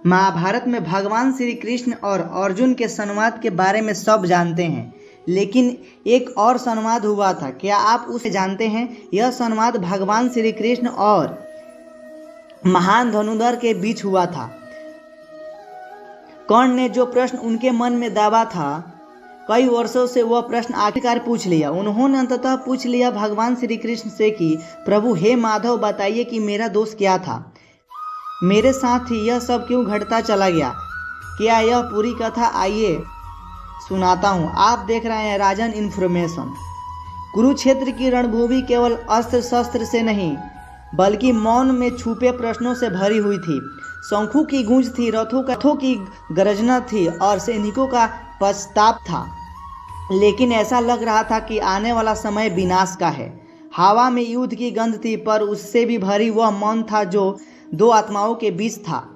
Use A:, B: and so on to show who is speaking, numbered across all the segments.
A: महाभारत में भगवान श्री कृष्ण और अर्जुन के संवाद के बारे में सब जानते हैं, लेकिन एक और संवाद हुआ था। क्या आप उसे जानते हैं? यह संवाद भगवान श्री कृष्ण और महान धनुर्धर के बीच हुआ था। कर्ण ने जो प्रश्न उनके मन में दाबा था, कई वर्षों से वह प्रश्न आखिरकार पूछ लिया। उन्होंने अंततः पूछ लिया भगवान श्री कृष्ण से कि प्रभु, हे माधव, बताइए कि मेरा दोष क्या था, मेरे साथ ही यह सब क्यों घटता चला गया। क्या यह पूरी कथा? आइए सुनाता हूँ। आप देख रहे हैं राजन इन्फॉर्मेशन। कुरुक्षेत्र की रणभूमि केवल अस्त्र शस्त्र से नहीं बल्कि मौन में छुपे प्रश्नों से भरी हुई थी। शंखों की गूंज थी, रथों की गर्जना थी और सैनिकों का पश्चाताप था। लेकिन ऐसा लग रहा था कि आने वाला समय विनाश का है। हवा में युद्ध की गंध थी, पर उससे भी भरी वह मौन था जो दो आत्माओं के बीच था।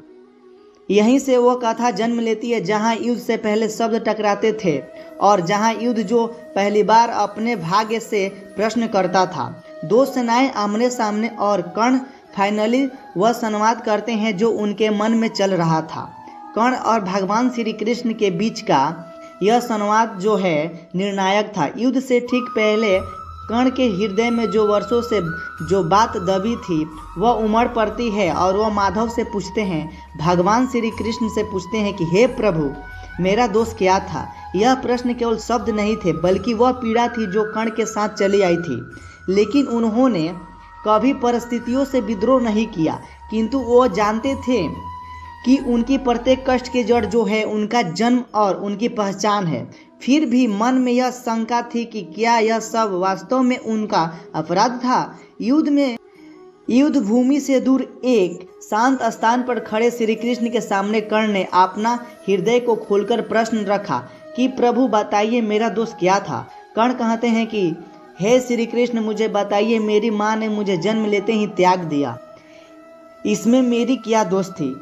A: यहीं से वह कथा जन्म लेती है जहां युद्ध से पहले शब्द टकराते थे और जहां युद्ध जो पहली बार अपने भाग्य से प्रश्न करता था। दो सेनाएं आमने सामने और कर्ण फाइनली वह संवाद करते हैं जो उनके मन में चल रहा था। कर्ण और भगवान श्री कृष्ण के बीच का यह संवाद जो है निर्णायक था। युद्ध से ठीक पहले कर्ण के हृदय में जो वर्षों से जो बात दबी थी वह उमड़ पड़ती है और वह माधव से पूछते हैं, भगवान श्री कृष्ण से पूछते हैं कि हे प्रभु, मेरा दोष क्या था। यह प्रश्न केवल शब्द नहीं थे बल्कि वह पीड़ा थी जो कर्ण के साथ चली आई थी। लेकिन उन्होंने कभी परिस्थितियों से विद्रोह नहीं किया, किंतु वो जानते थे कि उनकी प्रत्येक कष्ट की जड़ जो है उनका जन्म और उनकी पहचान है। फिर भी मन में यह शंका थी कि क्या यह सब वास्तव में उनका अपराध था। युद्ध भूमि से दूर एक शांत स्थान पर खड़े श्री कृष्ण के सामने कर्ण ने अपना हृदय को खोलकर प्रश्न रखा कि प्रभु, बताइए मेरा दोष क्या था। कर्ण कहते हैं कि हे श्री कृष्ण, मुझे बताइए, मेरी माँ ने मुझे जन्म लेते ही त्याग दिया, इसमें मेरी क्या दोष थी।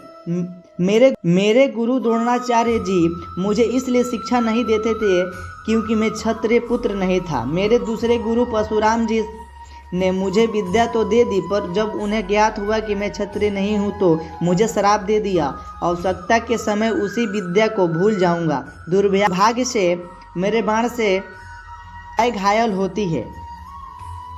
A: मेरे गुरु द्रोणाचार्य जी मुझे इसलिए शिक्षा नहीं देते थे क्योंकि मैं क्षत्रिय पुत्र नहीं था। मेरे दूसरे गुरु परशुराम जी ने मुझे विद्या तो दे दी, पर जब उन्हें ज्ञात हुआ कि मैं क्षत्रिय नहीं हूँ तो मुझे श्राप दे दिया। आवश्यकता के समय उसी विद्या को भूल जाऊंगा। दुर्भाग्य से मेरे बाण से घायल होती है,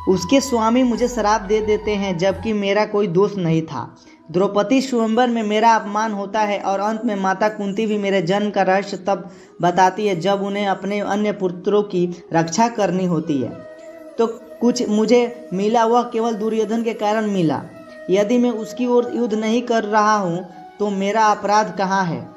A: उसके स्वामी मुझे श्राप दे देते हैं जबकि मेरा कोई दोष नहीं था। द्रौपदी स्वयंवर में मेरा अपमान होता है और अंत में माता कुंती भी मेरे जन्म का रहस्य तब बताती है जब उन्हें अपने अन्य पुत्रों की रक्षा करनी होती है। तो कुछ मुझे मिला वह केवल दुर्योधन के कारण मिला। यदि मैं उसकी ओर युद्ध नहीं कर रहा हूँ तो मेरा अपराध कहाँ है।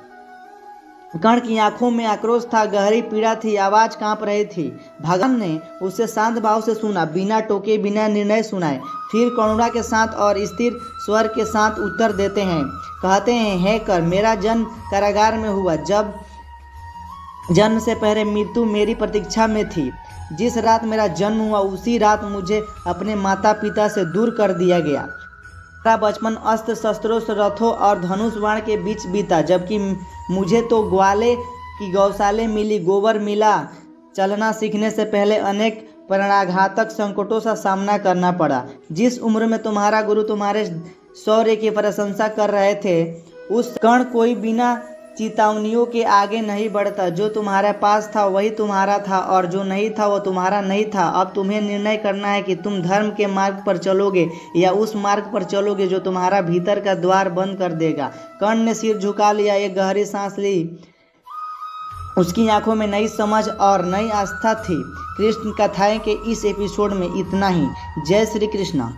A: कर्ण की आंखों में आक्रोश था, गहरी पीड़ा थी, आवाज कांप रही थी। भगवान ने उसे शांत भाव से सुना, बिना टोके, बिना निर्णय सुनाए। फिर करुणा के साथ और स्थिर स्वर के साथ उत्तर देते हैं, कहते हैं, हे कर्ण, मेरा जन्म कारागार में हुआ। जब जन्म से पहले मृत्यु मेरी प्रतीक्षा में थी। जिस रात मेरा जन्म हुआ उसी रात मुझे अपने माता पिता से दूर कर दिया गया। मेरा बचपन अस्त्र शस्त्रों से, रथों और धनुष बाण के बीच बीता, जबकि मुझे तो ग्वाले की गौशाले मिली, गोबर मिला। चलना सीखने से पहले अनेक प्राणघातक संकटों का सामना करना पड़ा। जिस उम्र में तुम्हारा गुरु तुम्हारे शौर्य की प्रशंसा कर रहे थे, उस कर्ण कोई बिना चेतावनियों के आगे नहीं बढ़ता। जो तुम्हारे पास था वही तुम्हारा था और जो नहीं था वो तुम्हारा नहीं था। अब तुम्हें निर्णय करना है कि तुम धर्म के मार्ग पर चलोगे या उस मार्ग पर चलोगे जो तुम्हारा भीतर का द्वार बंद कर देगा। कर्ण ने सिर झुका लिया, एक गहरी सांस ली। उसकी आंखों में नई समझ और नई आस्था थी। कृष्ण कथाएं के इस एपिसोड में इतना ही। जय श्री कृष्ण।